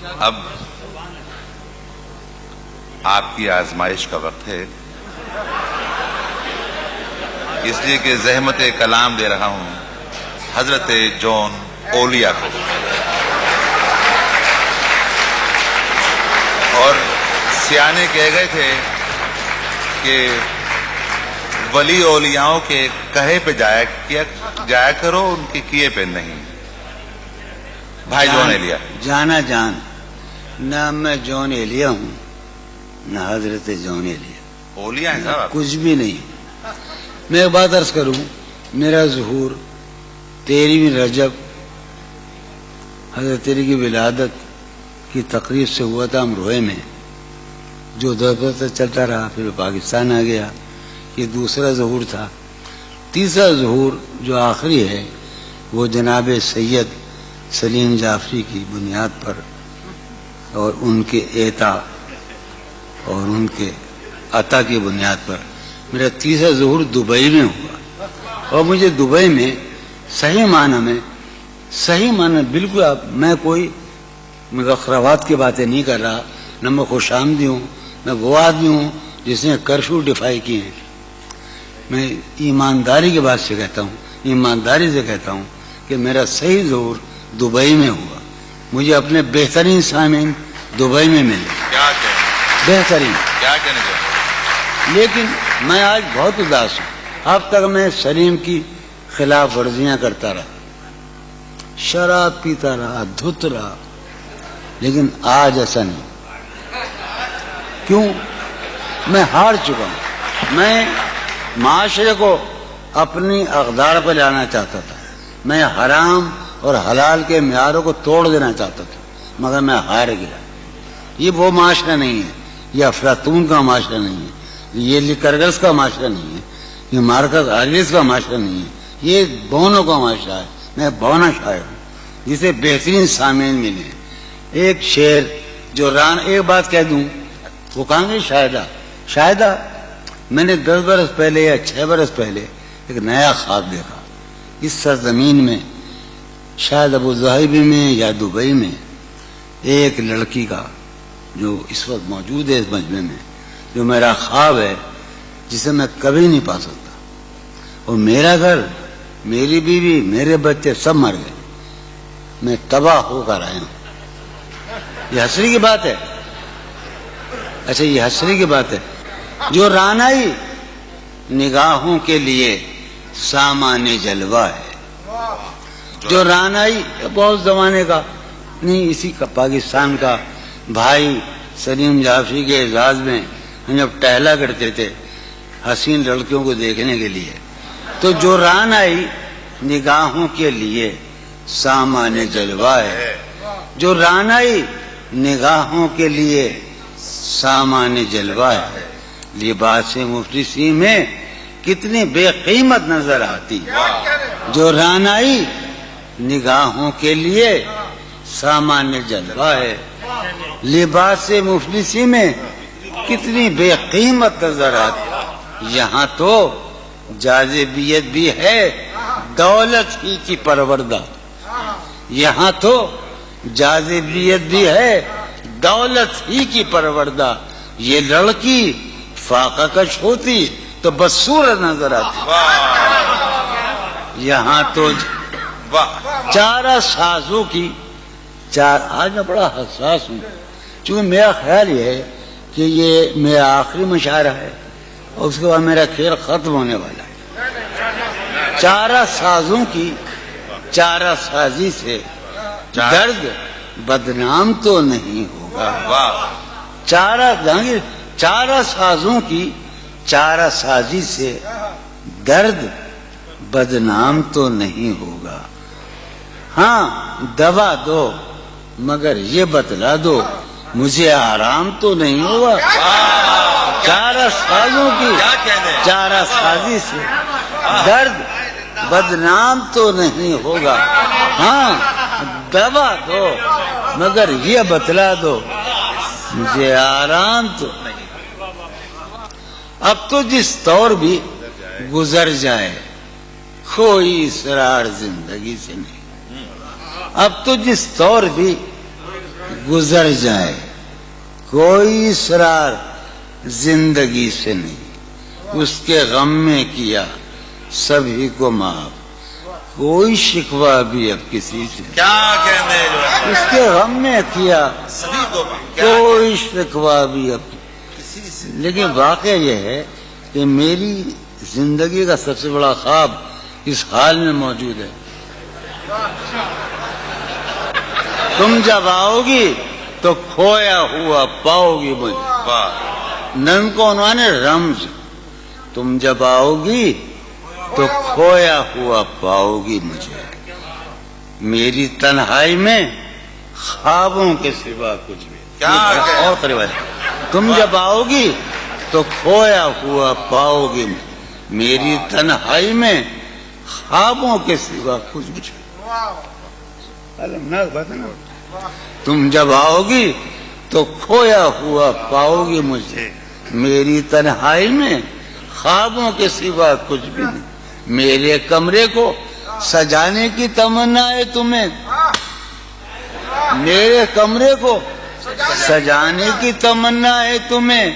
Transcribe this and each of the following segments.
اب آپ کی آزمائش کا وقت ہے، اس لیے کہ زحمت کلام دے رہا ہوں حضرت جون اولیا کو، اور سیانے کہہ گئے تھے کہ ولی اولیاؤں کے کہے پہ جایا کرو، ان کے کیے پہ نہیں۔ بھائی جون ایلیا، جانا جان، نہ میں جون ایلیا ہوں نہ حضرت جون ایلیا، اولیاء ہیں صاحب، کچھ بھی نہیں۔ میں ایک بات عرض کروں، میرا ظہور 13 رجب حضرت علی کی ولادت کی تقریب سے ہوا تھا امروہے میں، جو 10 برس تک چلتا رہا، پھر پاکستان آ گیا۔ یہ دوسرا ظہور تھا۔ تیسرا ظہور جو آخری ہے وہ جناب سید سلیم جعفری کی بنیاد پر اور ان کے ایتا اور ان کے عطا کی بنیاد پر میرا تیسرا ظہور دبئی میں ہوا، اور مجھے دبئی میں صحیح معنی بالکل، میں کوئی مغفروات کی باتیں نہیں کر رہا، نہ میں خوش آمدی ہوں، میں وہ آدمی ہوں جس نے کرفیو ڈیفائی کیے ہیں۔ میں ایمانداری کی بات سے کہتا ہوں، ایمانداری سے کہتا ہوں کہ میرا صحیح ظہور دبئی میں ہوا۔ مجھے اپنے بہترین سامعین دبئی میں ملے، کیا کہنے، بہترین۔ کیا کہنے چاہتے؟ لیکن میں آج بہت اداس ہوں۔ اب تک میں سلیم کی خلاف ورزیاں کرتا رہا، شراب پیتا رہا، دھت رہا، لیکن آج ایسا نہیں۔ کیوں؟ میں ہار چکا ہوں۔ میں معاشرے کو اپنی اقدار پر لانا چاہتا تھا، میں حرام اور حلال کے معیاروں کو توڑ دینا چاہتا تھا، مگر میں ہار گیا۔ یہ وہ معاشرہ نہیں ہے، یہ افلاطون کا معاشرہ نہیں ہے، یہ لیکرگس کا معاشرہ نہیں ہے، یہ مارکس آریس کا معاشرہ نہیں ہے، یہ بونوں کا معاشرہ ہے۔ میں بونا شاعر ہوں جسے بہترین سامعین ملے ہیں۔ ایک شعر جو ایک بات کہہ دوں، وہ کہاں گے شاہدہ میں نے 10 برس پہلے یا 6 برس پہلے ایک نیا خواب دیکھا۔ اس سرزمین میں شاید ابو ظہبی میں یا دبئی میں ایک لڑکی کا جو اس وقت موجود ہے اس مجمع میں، جو میرا خواب ہے، جسے میں کبھی نہیں پا سکتا، اور میرا گھر، میری بیوی، میرے بچے سب مر گئے، میں تباہ ہو کر آیا ہوں۔ یہ حسرت کی بات ہے، اچھا یہ حسرت کی بات ہے۔ جو رانائی نگاہوں کے لیے سامان جلوہ ہے، جو رانائی بہت زمانے کا نہیں، اسی کا پاکستان کا بھائی سلیم جعفری کے اعزاز میں ہم جب ٹہلا کرتے تھے حسین لڑکیوں کو دیکھنے کے لیے، تو جو رانائی نگاہوں کے لیے سامان جلوہ ہے، جو رانائی نگاہوں کے لیے سامان جلوہ ہے، لباس مفلسی میں کتنی بے قیمت نظر آتی، جو رانائی نگاہوں کے لیے سامان جلوہ ہے، لباس مفلسی میں کتنی بے قیمت نظر آتی۔ یہاں تو جاذبیت بھی ہے دولت ہی کی پروردہ، یہاں تو جاذبیت بھی ہے دولت ہی کی پروردہ، یہ لڑکی فاقہ کش ہوتی تو بدصورت نظر آتی۔ یہاں تو چارہ سازوں کی آج میں بڑا حساس ہوں، چونکہ میرا خیال یہ ہے کہ یہ میرا آخری مشاعرہ ہے اور اس کے بعد میرا کھیل ختم ہونے والا ہے۔ چارہ سازوں کی چارہ سازی سے درد بدنام تو نہیں ہوگا، چارہ سازوں کی چارہ سازی سے درد بدنام تو نہیں ہوگا۔ ہاں دوا دو مگر یہ بتلا دو مجھے آرام تو نہیں ہوگا۔ چارہ سازوں کی چارہ سازی سے درد بدنام تو نہیں ہوگا، ہاں دوا دو مگر یہ بتلا دو مجھے آرام تو نہیں۔ اب تو جس طور بھی گزر جائے کوئی اسرار زندگی سے نہیں، اب تو جس طور بھی گزر جائے، کوئی اسرار زندگی سے نہیں، اس کے غم میں کیا سبھی کو معاف، کوئی شکوہ بھی اب کسی سے، کیا کہنے جو ہے اس کے غم میں کیا سبھی کو کیا کوئی شکوہ بھی اب، کسی سے لیکن واقعہ یہ ہے کہ میری زندگی کا سب سے بڑا خواب اس حال میں موجود ہے، تم جب آؤ گی تو کھویا ہوا پاؤ گی مجھے، واہ نن کو عنوان ہے رمز، تم جب آؤ گی تو کھویا ہوا پاؤ گی مجھے، میری تنہائی میں خوابوں کے سوا کچھ بھی، کیا کہ- اور قریب ہے، تم جب آؤ گی تو کھویا ہوا پاؤ گی مجھے، میری تنہائی میں خوابوں کے سوا کچھ بھی، المناک بات ہے نا، تم جب آؤ گی تو کھویا ہوا پاؤ گی مجھے، میری تنہائی میں خوابوں کے سوا کچھ بھی نہیں، میرے کمرے کو سجانے کی تمنا ہے تمہیں، میرے کمرے کو سجانے کی تمنا ہے تمہیں،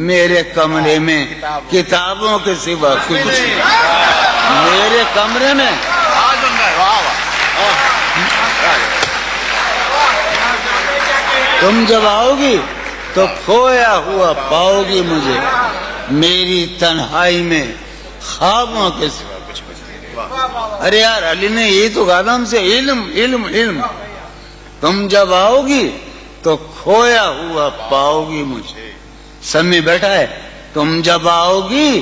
میرے کمرے میں کتابوں کے سوا کچھ نہیں، میرے کمرے میں آج بن گئے، واہ واہ تم جب آؤ گی تو کھویا ہوا پاؤ گی مجھے، میری تنہائی میں خوابوں کے سوا کچھ نہیں۔ ارے یار علی نے یہی تو کہا تھا ہم سے، علم علم علم، تم جب آؤ گی تو کھویا ہوا پاؤ گی مجھے، سمی بیٹھا ہے، تم جب آؤ گی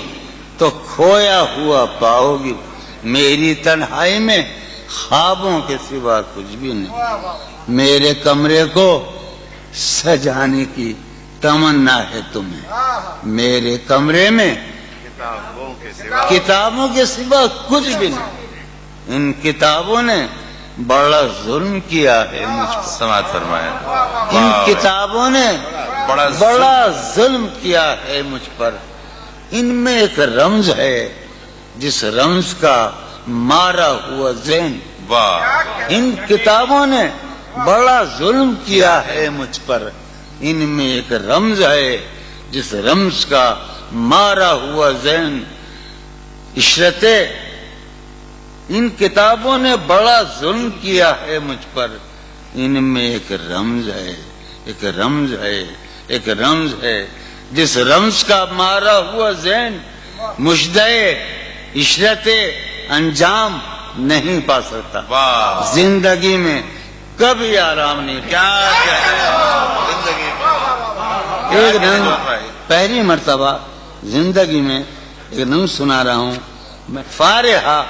تو کھویا ہوا پاؤ گی، میری تنہائی میں خوابوں کے سوا کچھ بھی نہیں، میرے کمرے کو سجانے کی تمنا ہے تمہیں، میرے کمرے میں کتابوں کے سوا کچھ بھی نہیں، ان کتابوں نے بڑا ظلم کیا ہے مجھ پر، سماعت فرمایا، ان کتابوں نے بڑا ظلم کیا ہے مجھ پر، ان میں ایک رمز ہے جس رمز کا مارا ہوا ذہن، واہ ان کتابوں نے بڑا ظلم کیا ہے مجھ پر، ان میں ایک رمز ہے جس رمز کا مارا ہوا ذہن، عشرت، ان کتابوں نے بڑا ظلم کیا ہے مجھ پر، ان میں ایک رمز ہے، ایک رمز ہے، ایک رمز ہے جس رمز کا مارا ہوا ذہن مشدے عشرت انجام نہیں پا سکتا، واہ زندگی میں کبھی آرام نہیں پا کیا زندگی میں ایک دن پہلی مرتبہ زندگی میں ایک نظم سنا رہا ہوں میں، فارحہ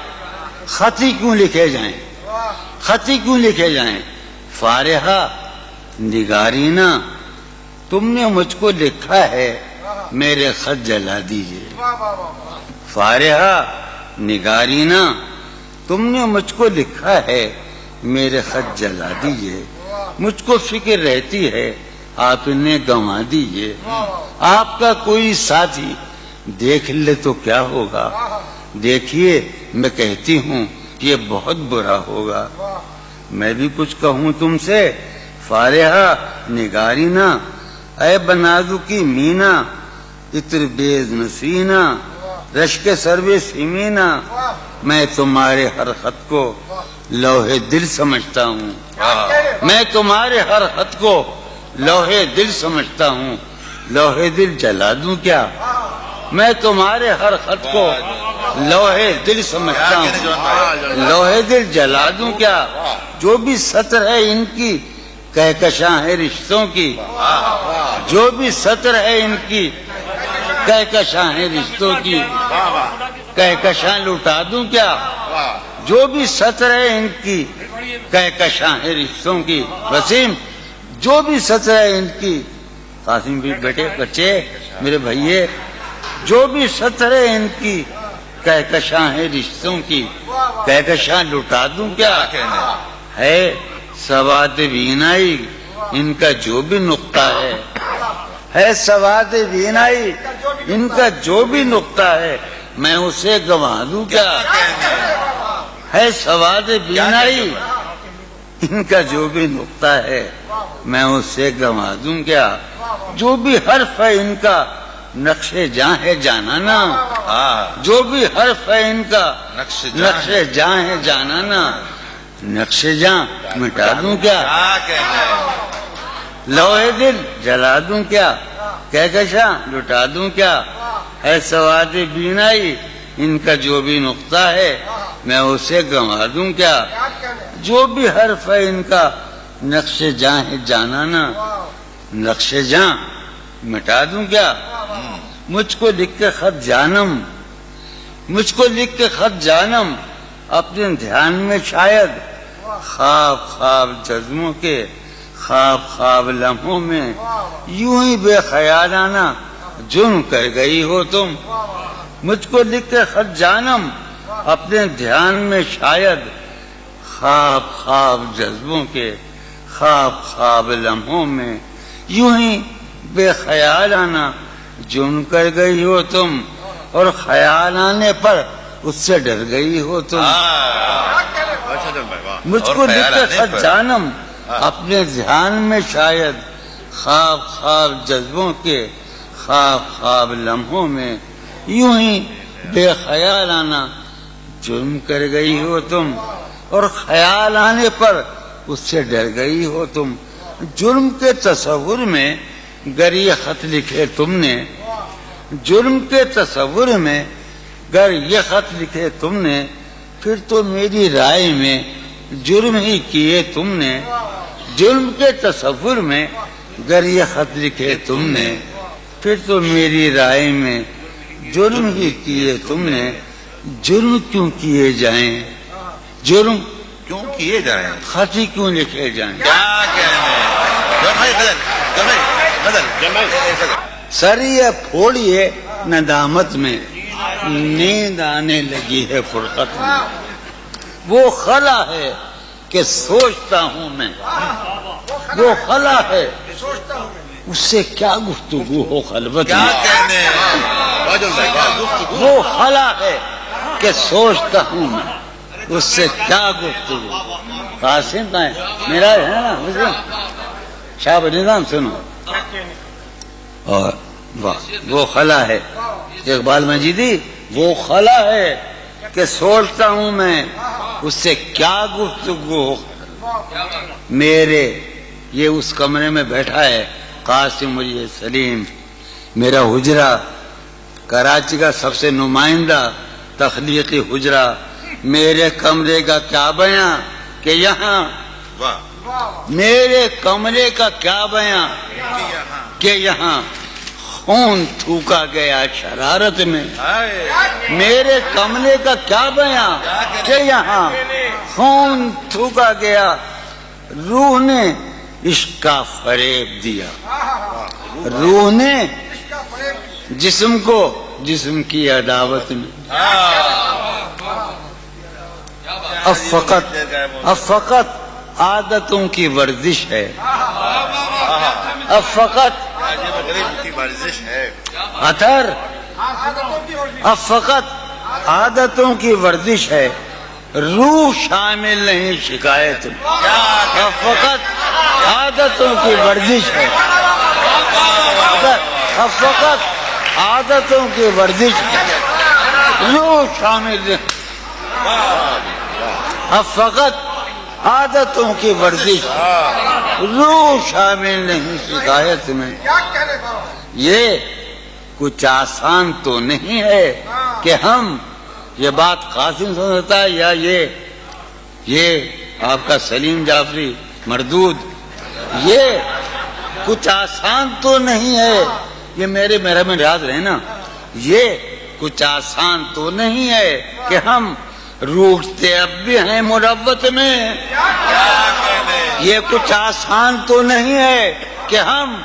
خطی کیوں لکھے جائیں، خطی کیوں لکھے جائیں، فارحہ نگارینا تم نے مجھ کو لکھا ہے میرے خط جلا دیجئے، فارحہ نگارینا تم نے مجھ کو لکھا ہے میرے خط جلا دیجئے، مجھ کو فکر رہتی ہے آپ انہیں گنوا دیجئے، آپ کا کوئی ساتھی دیکھ لے تو کیا ہوگا، دیکھیے میں کہتی ہوں یہ بہت برا ہوگا، میں بھی کچھ کہوں تم سے، فارحہ نگارینا اے بنازو کی مینا، عطر بیز نسینا، رشک سروے سیمینا، میں تمہارے ہر خط کو لوہے دل سمجھتا ہوں، میں تمہارے ہر خط کو لوہے دل سمجھتا ہوں، لوہے دل جلا دوں کیا، میں تمہارے ہر خط کو لوہے دل سمجھتا ہوں، لوہے دل جلا دوں کیا، جو بھی سطر ہے ان کی کہکشاں ہے رشتوں کی، جو بھی سطر ہے ان کی کہکشاں ہے رشتوں کی، کہکشاں لٹا دوں کیا، جو بھی سطر ہے ان کی کہکشاں ہے رشتوں کی، وسیم جو بھی سطر ہے ان کی، قاسم بھی بیٹے بچے میرے بھائیے، جو بھی سطر ہے ان کی کہکشاں ہے رشتوں کی، کہکشاں لٹا دوں کیا، ہے سواد بینائی ان کا جو بھی نقطہ ہے سواد بینائی ان کا جو بھی نقطہ ہے میں اسے گنوا دوں کیا، ہے سواد بینائی ان کا جو بھی نقطہ ہے میں اس سے گنوا دوں کیا؟ جو بھی حرف ہے ان کا نقش جاں ہے جانانا، جو بھی حرف ہے ان کا نقش جاں ہے جانانا، نقش جاں مٹا دوں کیا؟ لوہے دل جلا دوں کیا؟ کہکشاں لٹا دوں کیا؟ ہے سواد بینائی ان کا جو بھی نقطہ ہے میں اسے گنوا دوں کیا؟ جو بھی حرف ہے ان کا نقش جاں ہے جانانا، نقش جاں مٹا دوں کیا؟ مجھ کو لکھ کے خط جانم، مجھ کو لکھ کے خط جانم، اپنے دھیان میں شاید خواب خواب جذبوں کے خواب خواب لمحوں میں یوں ہی بے خیالانہ جرم کر گئی ہو تم۔ مجھ کو لکھ کے خط جانم، اپنے دھیان میں شاید خواب خواب جذبوں کے خواب خواب لمحوں میں یوں ہی بے خیالانہ جرم کر گئی ہو تم، اور خیال آنے پر اس سے ڈر گئی ہو تم۔ مجھ کو لکھ کے خط جانم، اپنے دھیان میں شاید خواب خواب جذبوں کے خواب خواب لمحوں میں یوں ہی بے خیالانہ جرم کر گئی ہو تم، اور خیال آنے پر اس سے ڈر گئی ہو تم۔ جرم کے تصور میں گر یہ خط لکھے تم نے، جرم کے تصور میں گر یہ خط لکھے تم نے، پھر تو میری رائے میں جرم ہی کیے تم نے۔ جرم کے تصور میں گر یہ خط لکھے تم نے، پھر تو میری رائے میں جرم ہی کیے تم نے۔ جرم کیوں کیے جائیں، جرم کیوں کیے جائیں، خط ہی کیوں لکھے جائیں؟ کیا کہنے سر یہ پھوڑیے ندامت میں، نیند آنے لگی ہے فرقت میں۔ وہ خلا ہے کہ سوچتا ہوں میں، وہ خلا ہے اس سے کیا گفتگو ہو خلوت کیا میں۔ کہنے وہ خلا ہے کہ سوچتا ہوں میں، اس سے کیا گفتگو۔ قاسم کا ہے میرا ہے نا مسلم شاہ نظام سنو، اور وہ خلا ہے اقبال مجیدی، وہ خلا ہے کہ سوچتا ہوں میں، اس سے کیا گفتگو ہو۔ میرے یہ اس کمرے میں بیٹھا ہے قاسم مجید سلیم، میرا حجرہ کراچی کا سب سے نمائندہ تخلیقی حجرہ، میرے کمرے کا کیا بیاں کہ یہاں، میرے کمرے کا کیا بیاں کہ یہاں خون تھوکا گیا شرارت میں۔ میرے کمرے کا کیا بیاں کہ یہاں خون تھوکا گیا، روح نے عشق کا فریب دیا، روح نے جسم کو جسم کی عداوت میں۔ اب فقط عادتوں کی ورزش ہے، اب فقط اثر، اب فقط عادتوں کی ورزش ہے، روح شامل نہیں شکایت میں۔ اب فقط عادتوں کی ورزش ہے، اب فقط عادتوں کی ورزش ہے، روح شامل نہیں۔ اب فقط عادتوں کی ورزش، روح شامل نہیں شکایت میں۔ یہ کچھ آسان تو نہیں ہے کہ ہم، یہ بات قاسم سمجھتا ہے یا یہ آپ کا سلیم جعفری مردود، یہ کچھ آسان تو نہیں ہے، یہ میرے میں یاد رہے نا، یہ کچھ آسان تو نہیں ہے کہ ہم روٹتے اب بھی ہیں مروت میں۔ یہ کچھ آسان تو نہیں ہے کہ ہم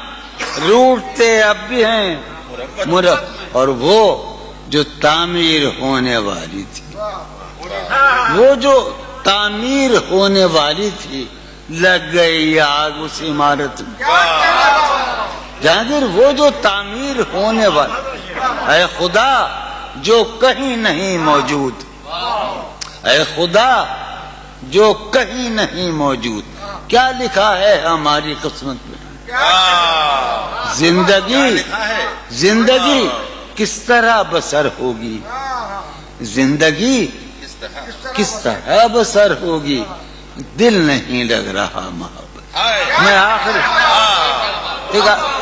روٹتے اب بھی ہیں اور وہ جو تعمیر ہونے والی تھی، وہ جو تعمیر ہونے والی تھی لگ گئی آگ اس عمارت میں۔ جہانگیر وہ جو تعمیر ہونے والی، اے خدا جو کہیں نہیں موجود، اے خدا جو کہیں نہیں موجود. کیا لکھا ہے ہماری قسمت میں؟ زندگی کس طرح بسر ہوگی؟ زندگی کس طرح بسر ہوگی؟ دل نہیں لگ رہا محبت. میں آخر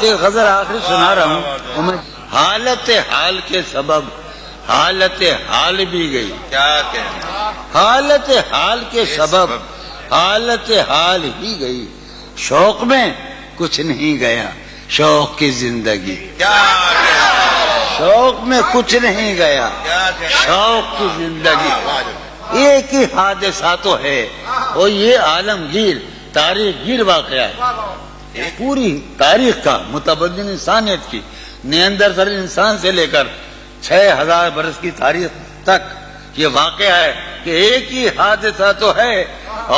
ایک غزل آخری سنا رہا ہوں. حالت حال کے سبب حالت حال بھی گئی. کیا کہنا؟ حالت حال کے سبب حالت حال ہی گئی. شوق میں کچھ نہیں گیا، شوق کی زندگی. کیا کہنا؟ شوق میں کچھ نہیں گیا، شوق کی زندگی. ایک ہی حادثہ تو ہے اور یہ عالمگیر تاریخ گیر واقعہ ہے. پوری تاریخ کا متبدل انسانیت کی نیاندرتال انسان سے لے کر 6000 برس کی تاریخ تک یہ واقعہ ہے کہ ایک ہی حادثہ تو ہے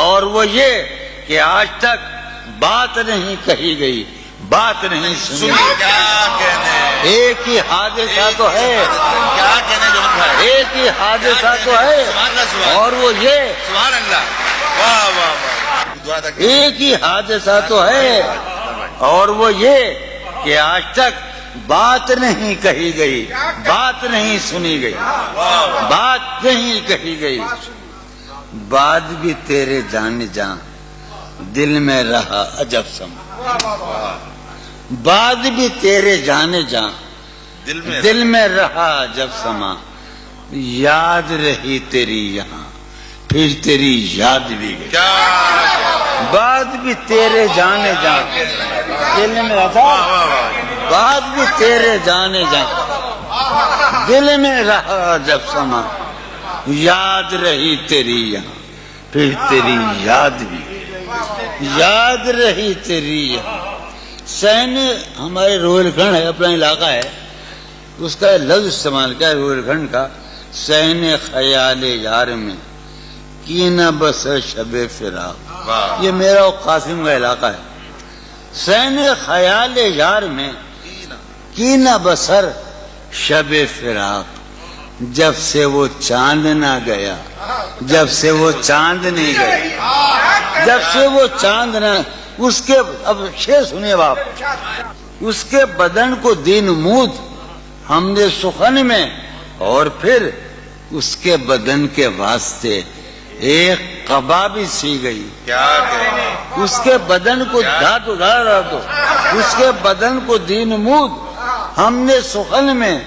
اور وہ یہ کہ آج تک بات نہیں کہی گئی، بات نہیں سنی. کیا کہنے؟ ایک ہی حادثہ تو ہے، کیا کہنے جو بھائی؟ ایک ہی حادثہ تو ہے اور وہ یہ سبحان اللہ. واہ واہ واہ. دعا تک ایک ہی حادثہ تو ہے اور وہ یہ کہ آج تک بات نہیں کہی گئی، بات نہیں سنی گئی، بات نہیں کہی گئی. بات بھی تیرے جان جان دل میں رہا عجب سما. بات بھی تیرے جان جان دل میں رہا عجب سما. یاد رہی تیری یہاں پھر تیری یاد بھی گئی. بات بھی تیرے جانے جان دل میں رہا، بات بھی تیرے جانے جان دل میں رہا جب سما. یاد رہی تیری یہاں پھر تیری یاد بھی گئی. یاد رہی تیری یہاں. سین ہمارے روہیل کھنڈ ہے، اپنا علاقہ ہے، اس کا لفظ استعمال کیا ہے روہیل کھنڈ کا. سین خیال یار میں کی نہ بس شب فراق. یہ میرا اور قاسم کا علاقہ ہے. سین خیال یار میں کی نہ بسر شب فراق. جب سے وہ چاند نہ گیا، جب سے وہ چاند نہیں گیا، جب سے وہ چاند نہ، اس کے اب شعر سنیے باپ. اس کے بدن کو دین نمود ہم نے سخن میں اور پھر اس کے بدن کے واسطے ایک قبا بھی سی گئی. کیا کہنے؟ اس کے بدن کو دھات اڑا دو. اس کے بدن کو دین نمود ہم نے سخن میں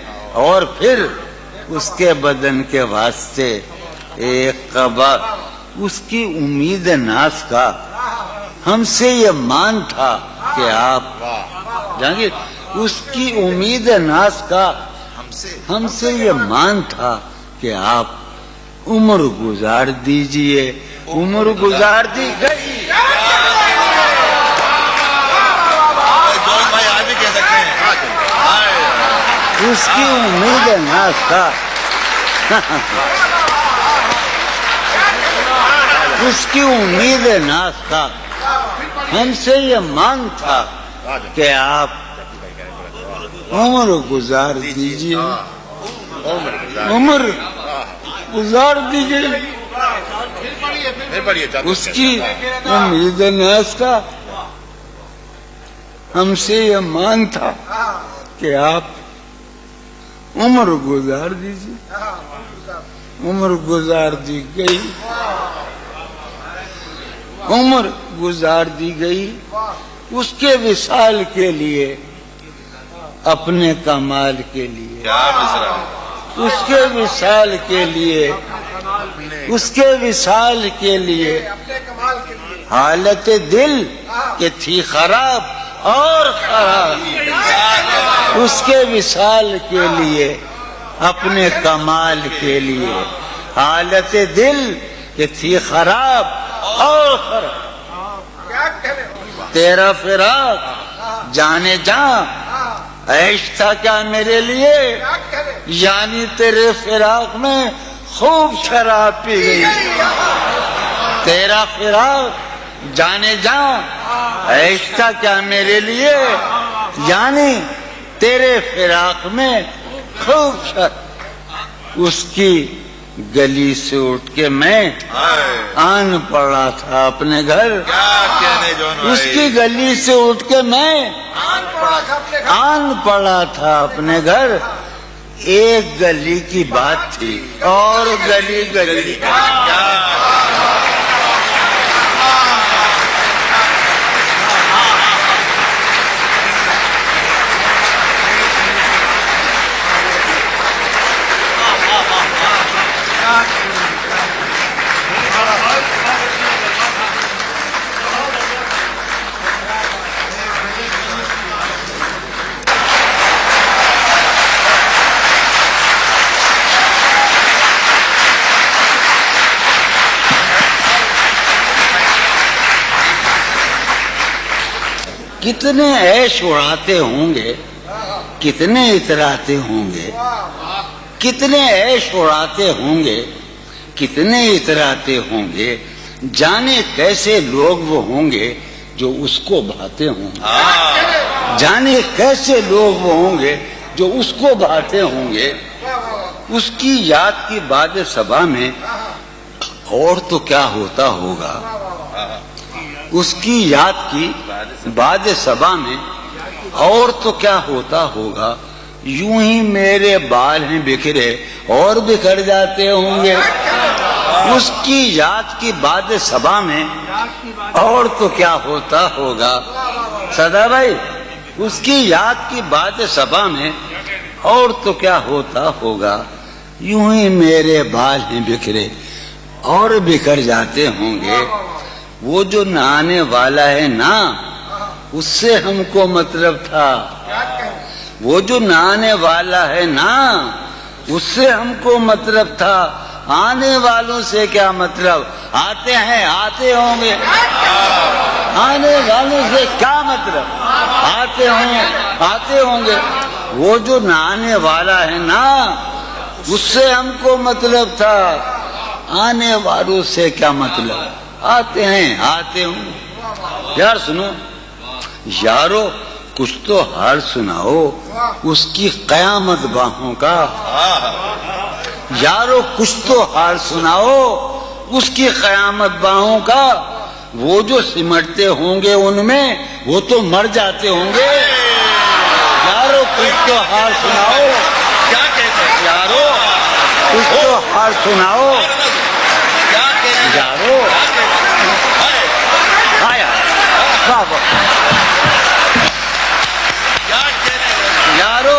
اور پھر اس کے بدن کے واسطے ایک قبا. اس کی امید ناز کا ہم سے یہ مان تھا کہ آپ جانگیر. اس کی امید ناز کا ہم سے یہ مان تھا کہ آپ عمر گزار دیجئے. عمر گزار دی گئی. بھائی آج بھی کہہ سکتے ہیں. اس کی امید ناز تھا، اس کی امید ناز تھا ہم سے یہ مان تھا کہ آپ عمر گزار دیجئے. عمر گزار دیجئے. اس کی امید ناز کا ہم سے یہ مان تھا کہ آپ عمر گزار دیجئے. عمر گزار دی گئی، عمر گزار دی گئی. اس کے وصال کے لیے، اپنے کمال کے لیے، کیا مصرع. اس کے وصال کے لیے، اس کے وصال کے لیے حالت دل کہ تھی خراب اور خراب. اس کے وصال کے لیے، اپنے کمال کے لیے حالت دل کہ تھی خراب اور خراب. تیرا فراق جانے جاں عیش تھا کیا میرے لیے. یعنی تیرے فراق میں خوب شراب پی گئی. تیرا فراق جانے جاں عیش تھا کیا میرے لیے. یعنی تیرے فراق میں خوب شراب. اس کی گلی سے اٹھ کے میں آن پڑا تھا اپنے گھر. کیا کہنے جون بھائی. اس کی گلی سے اٹھ کے میں آن پڑا تھا اپنے گھر. ایک گلی کی بات تھی اور گلی گلی. کتنے عیش اڑاتے ہوں گے, کتنے اتراتے ہوں گے, کتنے عیش اڑاتے ہوں گے, کتنے اتراتے ہوں گے. جانے کیسے لوگ وہ ہوں گے جو اس کو بھاتے ہوں گے. جانے کیسے لوگ وہ ہوں گے جو اس کو بھاتے ہوں گے. اس کی یاد کی باد صبا میں اور تو کیا ہوتا ہوگا. اس کی یاد کی باد صبا میں اور تو کیا ہوتا ہوگا. یوں ہی میرے بال ہیں بکھرے اور بکھر جاتے ہوں گے. اس کی یاد کی باد صبا میں اور تو کیا ہوتا ہوگا. سدا بھائی, اس کی یاد کی باد صبا میں اور تو کیا ہوتا ہوگا. یوں ہی میرے بال ہیں بکھرے اور بکھر جاتے ہوں گے. وہ جو نہانے والا ہے نا, اس سے ہم کو مطلب تھا. وہ جو نہانے والا ہے نا, اس سے ہم کو مطلب تھا. آنے والوں سے کیا مطلب. آتے ہیں آتے ہوں گے. آنے والوں سے کیا مطلب. آتے ہوں گے. وہ جو نہانے والا ہے نا, اس سے ہم کو مطلب تھا. آنے والوں سے کیا مطلب. آتے ہیں آتے ہوں. یار سنو یارو, کچھ تو حال سناؤ اس کی قیامت باہوں کا. یارو کچھ تو حال سناؤ اس کی قیامت باہوں کا. وہ جو سمٹتے ہوں گے ان میں وہ تو مر جاتے ہوں گے. یارو کچھ تو حال سناؤ. کیا کہتے ہیں یارو کچھ تو حال سناؤ. یارو یارو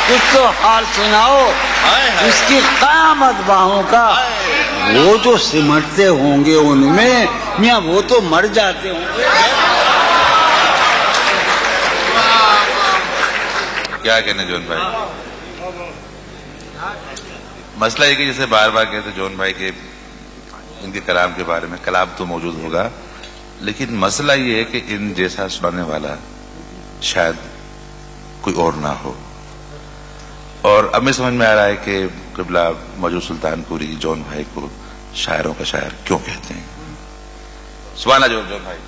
کچھ تو حال سناؤ اس کی قیامت باہوں کا. وہ جو سمٹتے ہوں گے ان میں میاں وہ تو مر جاتے ہوں گے. کیا کہنے جون بھائی. مسئلہ یہ کہ جیسے بار بار کہتے جون بھائی کے ان کے کلام کے بارے میں, کلام تو موجود ہوگا لیکن مسئلہ یہ ہے کہ ان جیسا سنانے والا شاید کوئی اور نہ ہو. اور اب میں سمجھ میں آ رہا ہے کہ قبلہ موجود سلطان پوری جون بھائی کو شاعروں کا شاعر کیوں کہتے ہیں. سبحان اللہ جون بھائی.